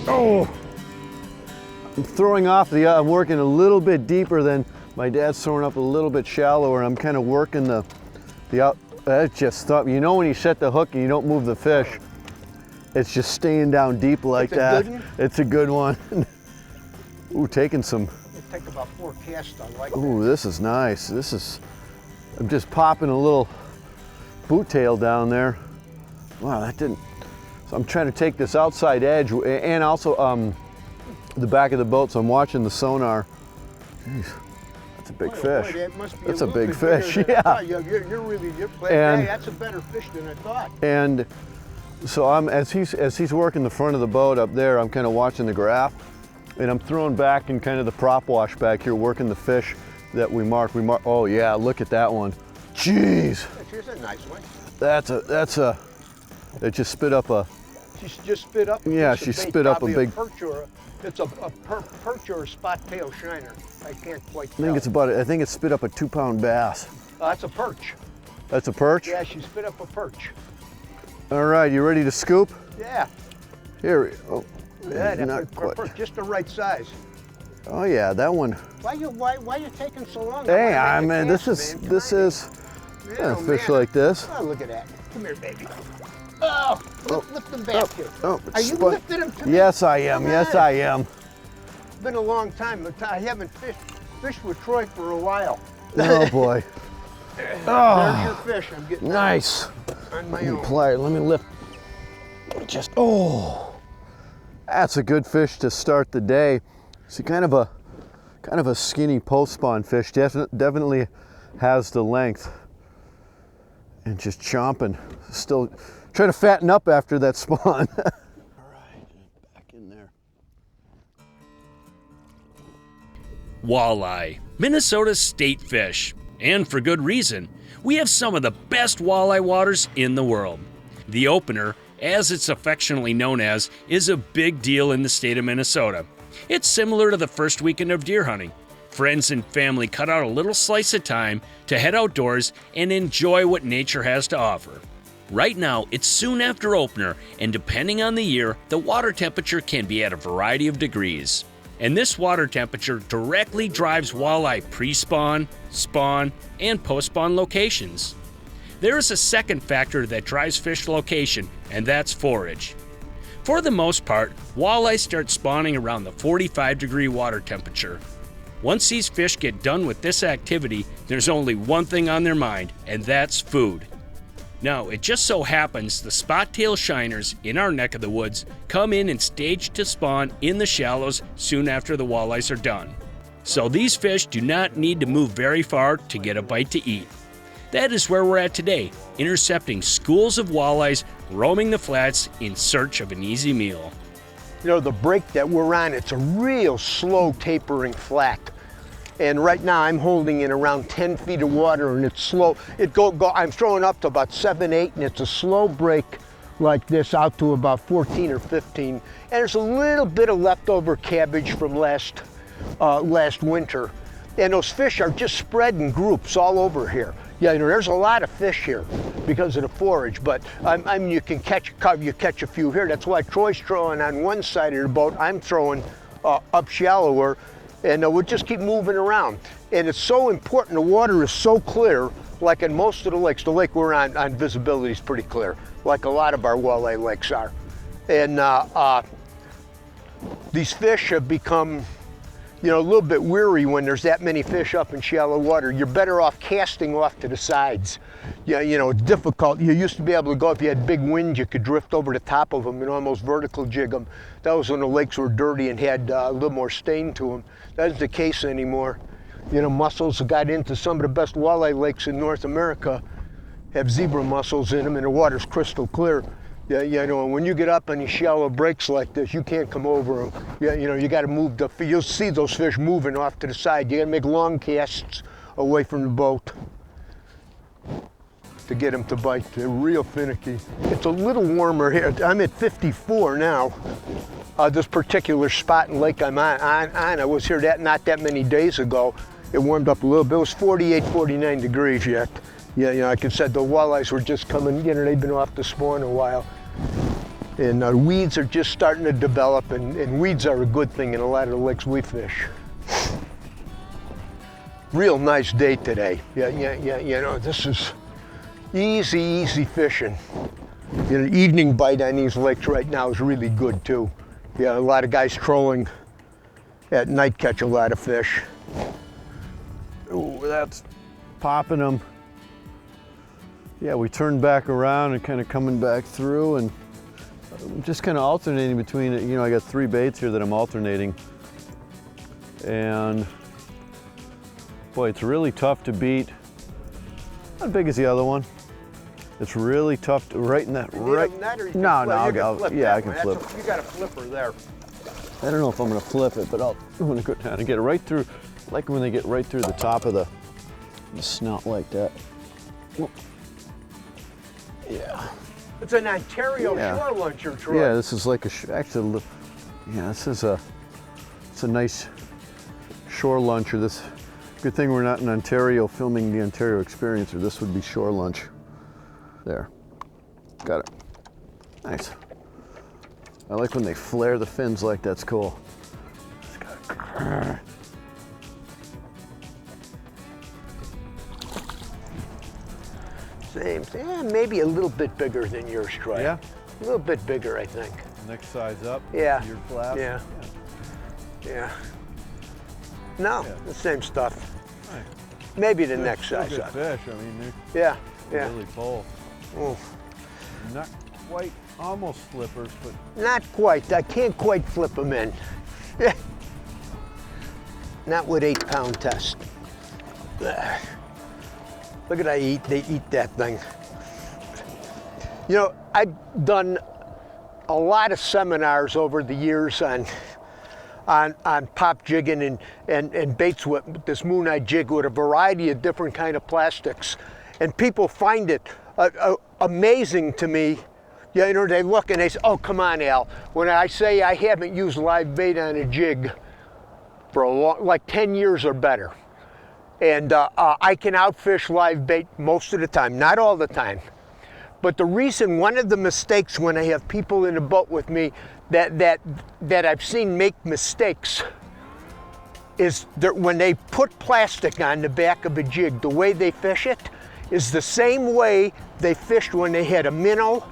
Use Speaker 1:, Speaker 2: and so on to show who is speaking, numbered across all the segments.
Speaker 1: Oh! I'm throwing off I'm working a little bit deeper than my dad's throwing up a little bit shallower. I'm kind of working the out. That's just stuff. You know when you set the hook and you don't move the fish, it's just staying down deep like that. It's a good one. Ooh, taking some.
Speaker 2: It take about 4 casts. I like
Speaker 1: ooh, this is nice. This is. I'm just popping a little boot tail down there. Wow, that didn't. So I'm trying to take this outside edge and also the back of the boat. So I'm watching the sonar. Jeez. That's a big fish.
Speaker 2: Boy, that must be
Speaker 1: that's a big fish, yeah.
Speaker 2: You're playing. Hey, that's a better fish than I thought.
Speaker 1: And so as he's working the front of the boat up there, I'm kind of watching the graph, and I'm throwing back in kind of the prop wash back here, working the fish that we mark. Oh yeah, look at that one. Jeez.
Speaker 2: Here's a nice one.
Speaker 1: It just spit up a.
Speaker 2: She's just spit up.
Speaker 1: Yeah, she spit up a big.
Speaker 2: It's a perch or a spot-tail shiner. I can't quite tell.
Speaker 1: I think it spit up a 2-pound bass.
Speaker 2: That's a perch.
Speaker 1: That's a perch?
Speaker 2: Yeah, she spit up a perch.
Speaker 1: All right, you ready to scoop?
Speaker 2: Yeah.
Speaker 1: Here, oh,
Speaker 2: yeah,
Speaker 1: not quite.
Speaker 2: Perch, just the right size.
Speaker 1: Oh yeah, that one.
Speaker 2: Why you taking so long?
Speaker 1: Hey, I mean, this is a fish like this.
Speaker 2: Oh, look at that. Come here, baby. Oh, lift them back here.
Speaker 1: Oh,
Speaker 2: are you lifting them to me?
Speaker 1: Yes, I am. Yes, I am.
Speaker 2: It's been a long time, but I haven't fished with Troy for a while.
Speaker 1: Oh boy.
Speaker 2: There's your fish. I'm getting
Speaker 1: nice.
Speaker 2: On my own.
Speaker 1: Let me lift. Just that's a good fish to start the day. See, kind of a skinny post-spawn fish. Definitely has the length. And just chomping. Still trying to fatten up after that spawn. All right, back in there.
Speaker 3: Walleye, Minnesota's state fish. And for good reason. We have some of the best walleye waters in the world. The opener, as it's affectionately known as, is a big deal in the state of Minnesota. It's similar to the first weekend of deer hunting. Friends and family cut out a little slice of time to head outdoors and enjoy what nature has to offer. Right now, it's soon after opener, and depending on the year, the water temperature can be at a variety of degrees. And this water temperature directly drives walleye pre-spawn, spawn, and post-spawn locations. There is a second factor that drives fish location, and that's forage. For the most part, walleye start spawning around the 45-degree water temperature. Once these fish get done with this activity, there's only one thing on their mind, and that's food. Now, it just so happens the spot-tail shiners in our neck of the woods come in and stage to spawn in the shallows soon after the walleyes are done. So these fish do not need to move very far to get a bite to eat. That is where we're at today, intercepting schools of walleyes roaming the flats in search of an easy meal.
Speaker 2: You know, the break that we're on, it's a real slow tapering flat. And right now I'm holding in around 10 feet of water, and it's slow. I'm throwing up to about 7, 8, and it's a slow break like this out to about 14 or 15. And there's a little bit of leftover cabbage from last winter. And those fish are just spread in groups all over here. Yeah, you know, there's a lot of fish here because of the forage, but you can catch a few here. That's why Troy's throwing on one side of the boat. I'm throwing up shallower, and we'll just keep moving around. And it's so important, the water is so clear, like in most of the lakes. The lake we're on visibility is pretty clear, like a lot of our walleye lakes are. And these fish have become, you know, a little bit weary when there's that many fish up in shallow water. You're better off casting off to the sides. Yeah, you know, it's difficult. You used to be able to go, if you had big wind, you could drift over the top of them and almost vertical jig them. That was when the lakes were dirty and had a little more stain to them. That isn't the case anymore. You know, mussels got into some of the best walleye lakes in North America, have zebra mussels in them, and the water's crystal clear. Yeah, you know, when you get up on these shallow breaks like this, you can't come over them. Yeah, you know, you got to move you'll see those fish moving off to the side. You got to make long casts away from the boat to get them to bite. They're real finicky. It's a little warmer here. I'm at 54 now. This particular spot in lake I'm on, I was here not that many days ago. It warmed up a little bit. It was 48, 49 degrees yet. Yeah, you know, like I said, the walleyes were just coming, you know, they've been off the spawn a while. And weeds are just starting to develop, and weeds are a good thing in a lot of the lakes we fish. Real nice day today. Yeah, you know, this is easy fishing. You know, evening bite on these lakes right now is really good too. Yeah, a lot of guys trolling at night catch a lot of fish.
Speaker 1: Ooh, that's popping them. Yeah, we turned back around and kind of coming back through, and I'm just kind of alternating between it. You know, I got 3 baits here that I'm alternating. And boy, it's really tough to beat. Not as big as the other one. It's really tough to, right in that, right. No, I can flip.
Speaker 2: You got a flipper there.
Speaker 1: I don't know if I'm gonna flip it, but I'm gonna go down and get it right through. I like when they get right through the top of the snout like that. Yeah.
Speaker 2: It's an Ontario shore luncher, Troy.
Speaker 1: Yeah, this is like actually, yeah, this is it's a nice shore luncher. This, good thing we're not in Ontario filming the Ontario experience, or this would be shore lunch. There, got it. Nice. I like when they flare the fins like that's cool.
Speaker 2: Same, yeah, maybe a little bit bigger than yours, Troy.
Speaker 1: Yeah?
Speaker 2: A little bit bigger, I think.
Speaker 1: Next size up.
Speaker 2: Yeah.
Speaker 1: Your flap.
Speaker 2: Yeah. No, the same stuff.
Speaker 1: Right.
Speaker 2: Maybe the next size
Speaker 1: good
Speaker 2: up.
Speaker 1: fish. I mean,
Speaker 2: Yeah.
Speaker 1: they're really full.
Speaker 2: Oh.
Speaker 1: Not quite, almost flippers, but
Speaker 2: Not quite. I can't quite flip them in. Not with 8-pound test. Look at they eat that thing. You know, I've done a lot of seminars over the years on pop jigging and baits with this Mooneye jig with a variety of different kind of plastics. And people find it amazing to me. You know, they look and they say, oh, come on, Al. When I say I haven't used live bait on a jig for like 10 years or better. And I can outfish live bait most of the time, not all the time. But the reason, one of the mistakes when I have people in a boat with me that I've seen make mistakes is that when they put plastic on the back of a jig, the way they fish it is the same way they fished when they had a minnow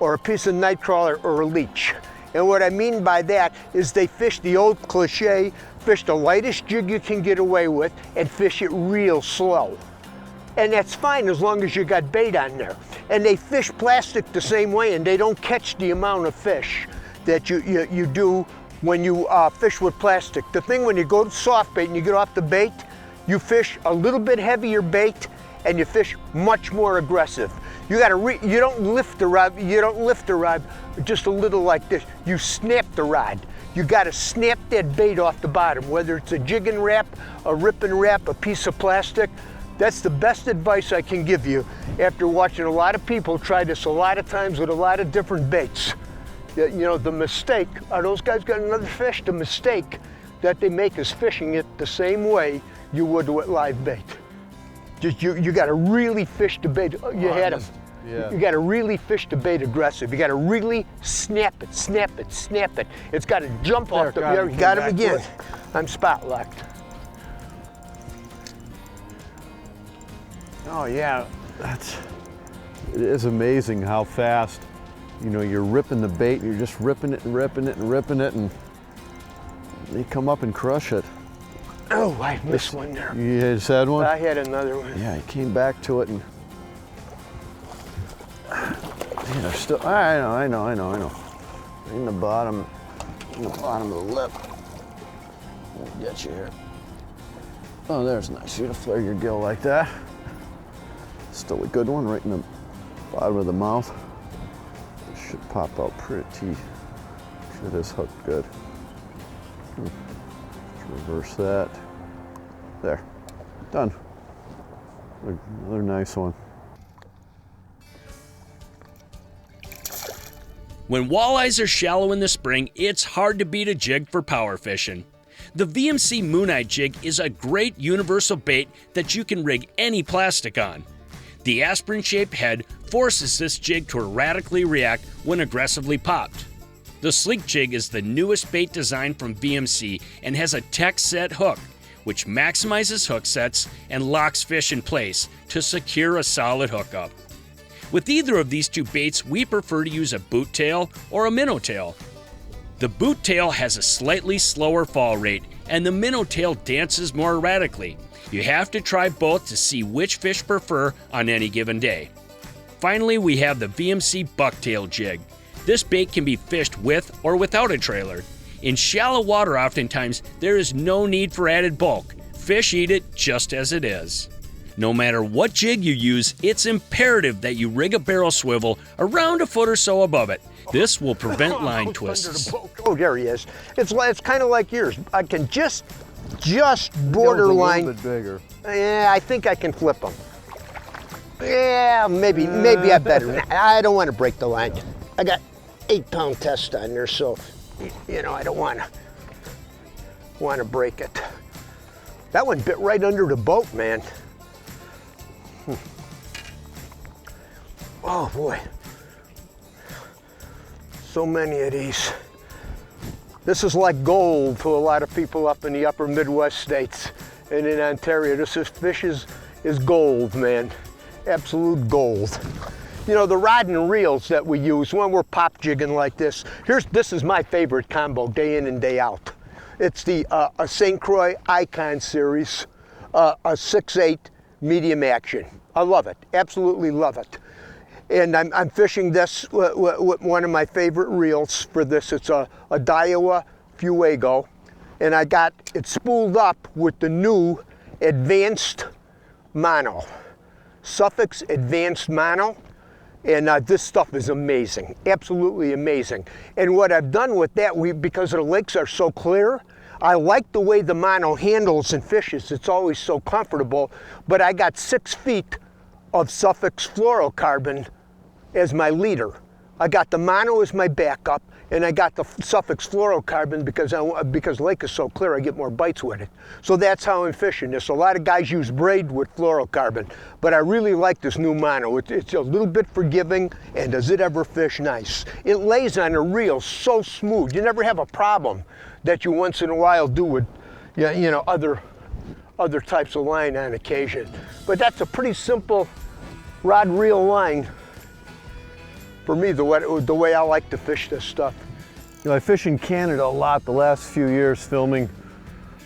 Speaker 2: or a piece of nightcrawler or a leech. And what I mean by that is they fish the old cliche, fish the lightest jig you can get away with and fish it real slow. And that's fine as long as you got bait on there. And they fish plastic the same way, and they don't catch the amount of fish that you do when you fish with plastic. The thing when you go to soft bait and you get off the bait, you fish a little bit heavier bait and you fish much more aggressive. You don't lift the rod just a little like this. You snap the rod. You got to snap that bait off the bottom, whether it's a jigging wrap, a ripping wrap, a piece of plastic. That's the best advice I can give you after watching a lot of people try this a lot of times with a lot of different baits. You know, the mistake, are those guys got another fish? The mistake that they make is fishing it the same way you would with live bait. Just you got to really fish the bait. You had him.
Speaker 1: Yeah.
Speaker 2: You got to really fish the bait aggressive. You got to really snap it, snap it, snap it. It's got to jump off the. Got him again. I'm spot locked.
Speaker 1: oh yeah, it is amazing how fast, you know, you're ripping the bait, you're just ripping it and ripping it and ripping it, and they come up and crush it.
Speaker 2: Oh, I missed one there.
Speaker 1: You just had one?
Speaker 2: I had another one.
Speaker 1: Yeah, he came back to it and man, they're still, I know. In the bottom of the lip. We'll get you here. Oh, there's nice. You to flare your gill like that. Still a good one right in the bottom of the mouth. It should pop out pretty. It is hooked good. Let's reverse that. There. Done. Another nice one.
Speaker 3: When walleyes are shallow in the spring, it's hard to beat a jig for power fishing. The VMC Mooneye jig is a great universal bait that you can rig any plastic on. The aspirin-shaped head forces this jig to erratically react when aggressively popped. The Sleek Jig is the newest bait design from VMC and has a tech set hook, which maximizes hook sets and locks fish in place to secure a solid hookup. With either of these two baits, we prefer to use a boot tail or a minnow tail. The boot tail has a slightly slower fall rate, and the minnow tail dances more erratically. You have to try both to see which fish prefer on any given day. Finally, we have the VMC Bucktail Jig. This bait can be fished with or without a trailer. In shallow water, oftentimes, there is no need for added bulk. Fish eat it just as it is. No matter what jig you use, it's imperative that you rig a barrel swivel around a foot or so above it. This will prevent line twists.
Speaker 2: Oh, there he is. It's kind of like yours. I can just borderline.
Speaker 1: A little bit bigger.
Speaker 2: Yeah, I think I can flip them. Yeah, maybe I better. I don't want to break the line. I got 8-pound test on there, so you know I don't want to break it. That one bit right under the boat, man. Oh boy, so many of these. This is like gold to a lot of people up in the upper Midwest states and in Ontario. This fish is gold, man. Absolute gold. You know, the rod and reels that we use when we're pop jigging like this, this is my favorite combo day in and day out. It's the a St. Croix Icon series, a 6/8 medium action. I love it, absolutely love it. And I'm fishing this with one of my favorite reels for this. It's a Daiwa Fuego, and I got it spooled up with the new Advanced Mono, Suffix Advanced Mono. And this stuff is amazing, absolutely amazing. And what I've done with that, because the lakes are so clear, I like the way the mono handles and fishes. It's always so comfortable. But I got 6 feet of Suffix fluorocarbon as my leader. I got the mono as my backup, and I got the Suffix fluorocarbon because the lake is so clear, I get more bites with it. So that's how I'm fishing this. A lot of guys use braid with fluorocarbon, but I really like this new mono. It's a little bit forgiving, and does it ever fish nice? It lays on a reel so smooth. You never have a problem that you once in a while do with, you know, other types of line on occasion. But that's a pretty simple rod reel line for me, the way I like to fish this stuff.
Speaker 1: You know, I fish in Canada a lot the last few years filming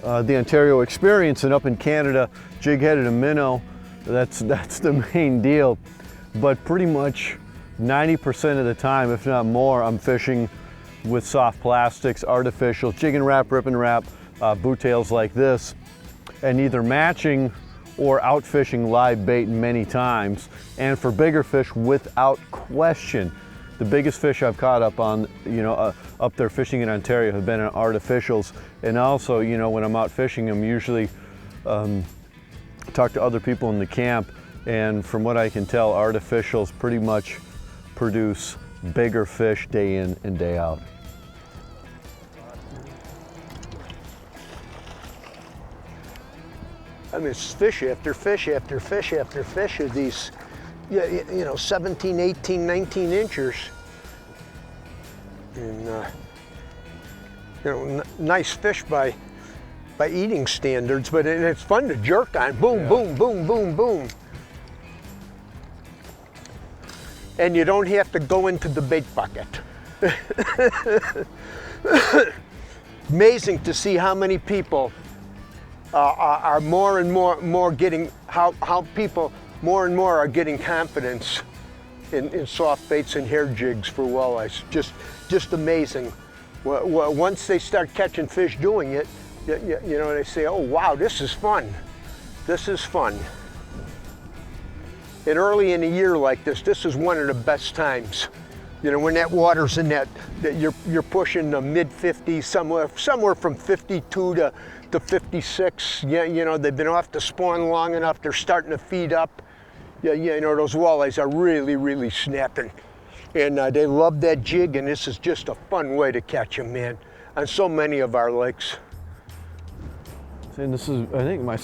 Speaker 1: the Ontario experience, and up in Canada, jig-headed and minnow, that's the main deal. But pretty much 90% of the time, if not more, I'm fishing with soft plastics, artificial, jig and wrap, rip and wrap, boot tails like this, and either matching or outfishing live bait many times. And for bigger fish, without question, the biggest fish I've caught up on, you know, up there fishing in Ontario have been artificials. And also, you know, when I'm out fishing, I'm usually talk to other people in the camp, and from what I can tell, artificials pretty much produce bigger fish day in and day out.
Speaker 2: I mean, it's fish after fish after fish after fish of these, you know, 17, 18, 19 inchers. And, you know, nice fish by eating standards, but it's fun to jerk on. Boom, boom, boom, boom, boom. And you don't have to go into the bait bucket. Amazing to see how many people are more and more getting, how people more and more are getting confidence in soft baits and hair jigs for walleyes. Just amazing. Once they start catching fish doing it, you know, they say, oh wow, this is fun. This is fun. And early in a year like this is one of the best times. You know, when that water's in that you're pushing the mid 50s, somewhere from 52 to 56. Yeah, you know, they've been off the spawn long enough, they're starting to feed up. Yeah, you know, those walleyes are really snapping. And they love that jig, and this is just a fun way to catch them, man, on so many of our lakes.
Speaker 1: And this is, I think, my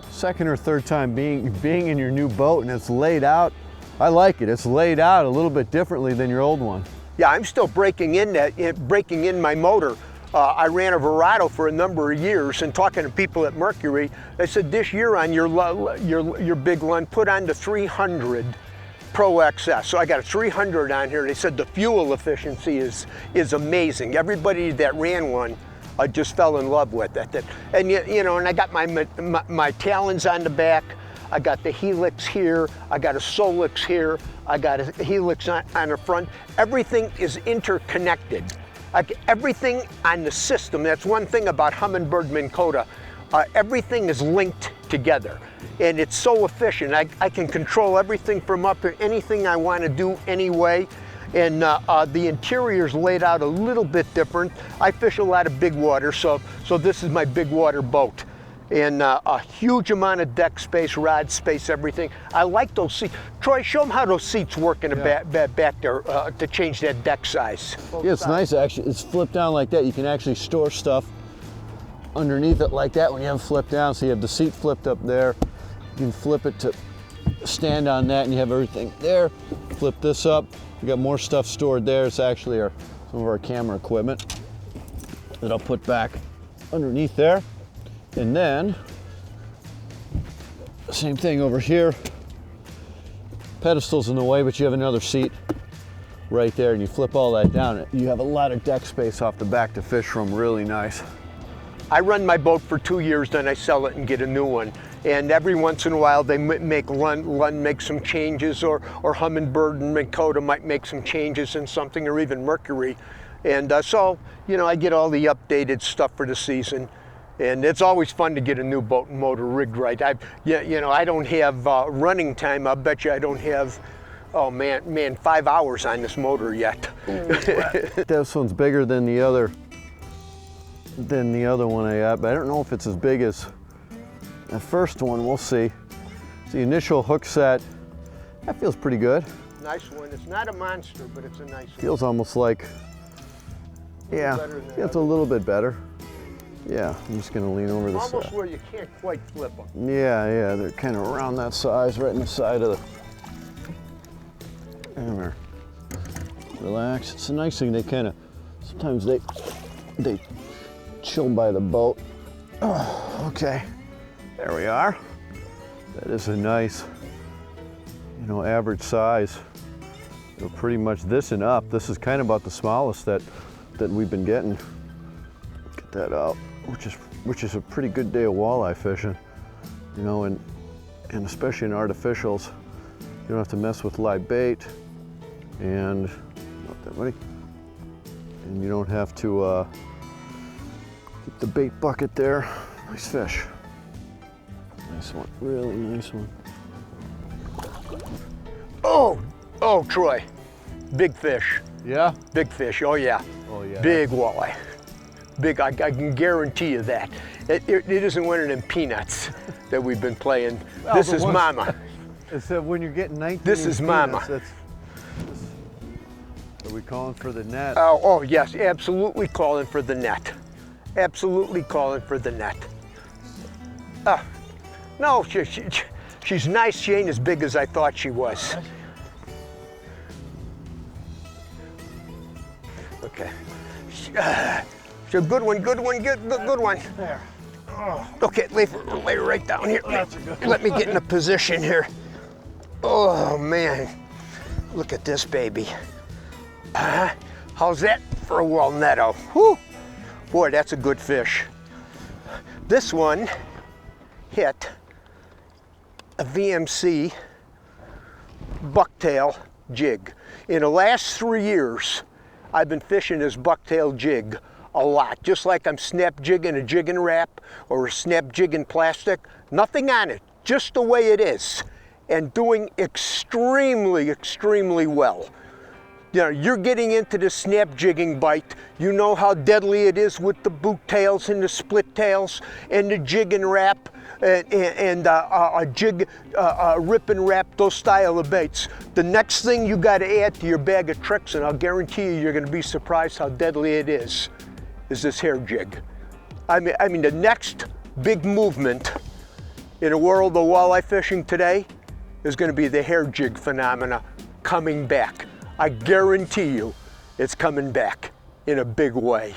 Speaker 1: second or third time being in your new boat, and it's laid out I like it. It's laid out a little bit differently than your old one.
Speaker 2: Yeah, I'm still breaking in my motor. I ran a Verado for a number of years, and talking to people at Mercury, they said this year on your big Lund, put on the 300 Pro XS. So I got a 300 on here. They said the fuel efficiency is amazing. Everybody that ran one just fell in love with it. And you know, and I got my talons on the back. I got the helix here. I got a Solix here. I got a helix on the front. Everything is interconnected. Like everything on the system, that's one thing about Humminbird Minn Kota, everything is linked together. And it's so efficient. I can control everything from up here, anything I want to do anyway. And the interior's laid out a little bit different. I fish a lot of big water, so this is my big water boat. And a huge amount of deck space, rod space, everything. I like those seats. Troy, show them how those seats work in the back there to change that deck size.
Speaker 1: Yeah, it's nice actually. It's flipped down like that. You can actually store stuff underneath it like that when you have it flipped down. So you have the seat flipped up there. You can flip it to stand on that and you have everything there. Flip this up. You got more stuff stored there. It's actually some of our camera equipment that I'll put back underneath there. And then, same thing over here. Pedestal's in the way, but you have another seat right there, and you flip all that down. You have a lot of deck space off the back to fish from, really nice.
Speaker 2: I run my boat for 2 years, then I sell it and get a new one. And every once in a while, they make Lund make some changes, or Humminbird and Minn Kota might make some changes in something, or even Mercury. And so, you know, I get all the updated stuff for the season. And it's always fun to get a new boat and motor rigged right. You know, I don't have running time. I bet you I don't have, oh man, 5 hours on this motor yet.
Speaker 1: This one's bigger than the other one I got, but I don't know if it's as big as the first one. We'll see. It's the initial hook set. That feels pretty good.
Speaker 2: Nice one. It's not a monster, but it's a nice one.
Speaker 1: Feels almost like, yeah, it's a little bit better. Yeah, I'm just gonna lean over the side.
Speaker 2: Almost where you can't quite flip them.
Speaker 1: Yeah, they're kind of around that size, right in the side of the. And we're relax. It's a nice thing. They kind of sometimes they chill by the boat. Oh, okay, there we are. That is a nice, you know, average size. So pretty much this and up. This is kind of about the smallest that we've been getting. Get that out. Which is a pretty good day of walleye fishing, you know, and especially in artificials, you don't have to mess with live bait, and not that many, and you don't have to keep the bait bucket there. Nice fish, nice one, really nice one.
Speaker 2: Oh, Troy, big fish.
Speaker 1: Yeah,
Speaker 2: big fish. Oh yeah, big walleye. Big, I can guarantee you that. It isn't one of them peanuts that we've been playing. Well, this is mama.
Speaker 1: It's when you're getting 19
Speaker 2: This is
Speaker 1: peanuts,
Speaker 2: mama.
Speaker 1: Are we calling for the net?
Speaker 2: Oh yes, absolutely calling for the net. Absolutely calling for the net. No, she's nice. She ain't as big as I thought she was. Okay. So good one, good one.
Speaker 1: There.
Speaker 2: Okay, lay her right down here. Let me get in a position here. Oh man, look at this baby. How's that for a walnutto? Whew. Boy, that's a good fish. This one hit a VMC bucktail jig. In the last 3 years, I've been fishing this bucktail jig a lot, just like I'm snap jigging a jigging wrap or a snap jigging plastic. Nothing on it, just the way it is, and doing extremely, extremely well. You know, you're getting into the snap jigging bite. You know how deadly it is with the boot tails and the split tails and the jig and wrap and a jig, rip and wrap, those style of baits. The next thing you got to add to your bag of tricks, and I'll guarantee you're going to be surprised how deadly it is this hair jig. I mean, the next big movement in the world of walleye fishing today is going to be the hair jig phenomena coming back. I guarantee you it's coming back in a big way.